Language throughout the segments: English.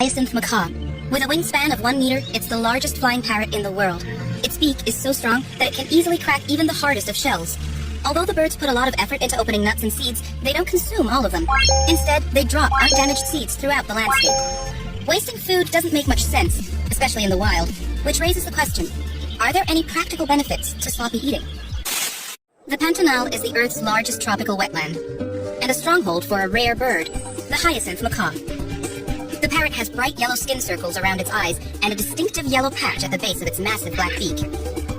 Hyacinth macaw. With a wingspan of 1 meter, it's the largest flying parrot in the world. Its beak is so strong that it can easily crack even the hardest of shells. Although the birds put a lot of effort into opening nuts and seeds, they don't consume all of them. Instead, they drop undamaged seeds throughout the landscape. Wasting food doesn't make much sense, especially in the wild, which raises the question, are there any practical benefits to sloppy eating? The Pantanal is the Earth's largest tropical wetland, and a stronghold for a rare bird, the hyacinth macaw. The parrot has bright yellow skin circles around its eyes and a distinctive yellow patch at the base of its massive black beak.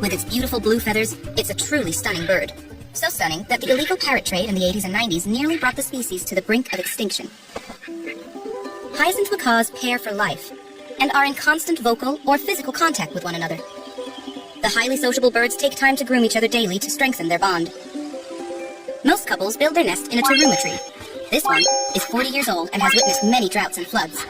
With its beautiful blue feathers, it's a truly stunning bird. So stunning that the illegal parrot trade in the 80s and 90s nearly brought the species to the brink of extinction. Hyacinth macaws pair for life and are in constant vocal or physical contact with one another. The highly sociable birds take time to groom each other daily to strengthen their bond. Most couples build their nest in a taruma tree. This one is 40 years old and has witnessed many droughts and floods.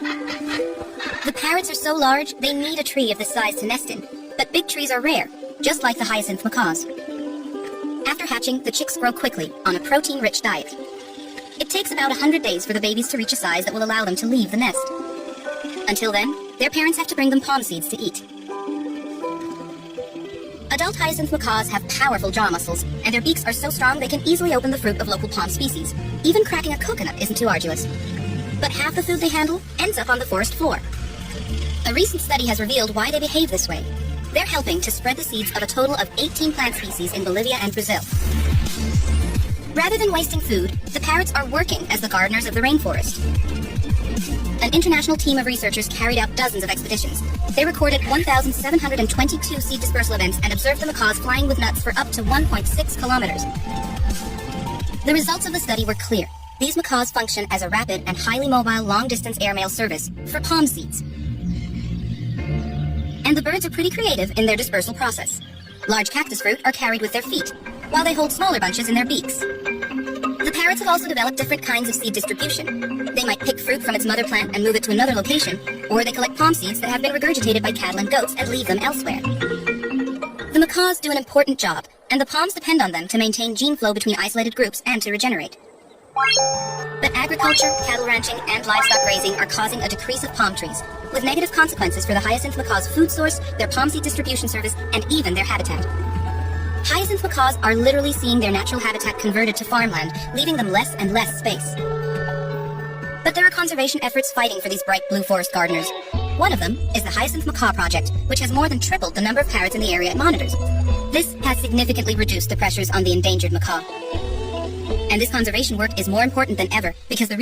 The parrots are so large, they need a tree of this size to nest in, but big trees are rare, just like the hyacinth macaws. After hatching, the chicks grow quickly on a protein-rich diet. It takes about 100 days for the babies to reach a size that will allow them to leave the nest. Until then, their parents have to bring them palm seeds to eat. Adult hyacinth macaws have powerful jaw muscles, and their beaks are so strong they can easily open the fruit of local palm species. Even cracking a coconut isn't too arduous. But half the food they handle ends up on the forest floor. A recent study has revealed why they behave this way. They're helping to spread the seeds of a total of 18 plant species in Bolivia and Brazil. Rather than wasting food, the parrots are working as the gardeners of the rainforest. An international team of researchers carried out dozens of expeditions. They recorded 1,722 seed dispersal events and observed the macaws flying with nuts for up to 1.6 kilometers. The results of the study were clear. These macaws function as a rapid and highly mobile long-distance airmail service for palm seeds. And the birds are pretty creative in their dispersal process. Large cactus fruit are carried with their feet, while they hold smaller bunches in their beaks. The parrots have also developed different kinds of seed distribution. They might pick fruit from its mother plant and move it to another location, or they collect palm seeds that have been regurgitated by cattle and goats and leave them elsewhere. The macaws do an important job, and the palms depend on them to maintain gene flow between isolated groups and to regenerate. But agriculture, cattle ranching, and livestock grazing are causing a decrease of palm trees, with negative consequences for the hyacinth macaw's food source, their palm seed distribution service, and even their habitat. Hyacinth macaws are literally seeing their natural habitat converted to farmland, leaving them less and less space. But there are conservation efforts fighting for these bright blue forest gardeners. One of them is the Hyacinth Macaw Project, which has more than tripled the number of parrots in the area it monitors. This has significantly reduced the pressures on the endangered macaw. And this conservation work is more important than ever because the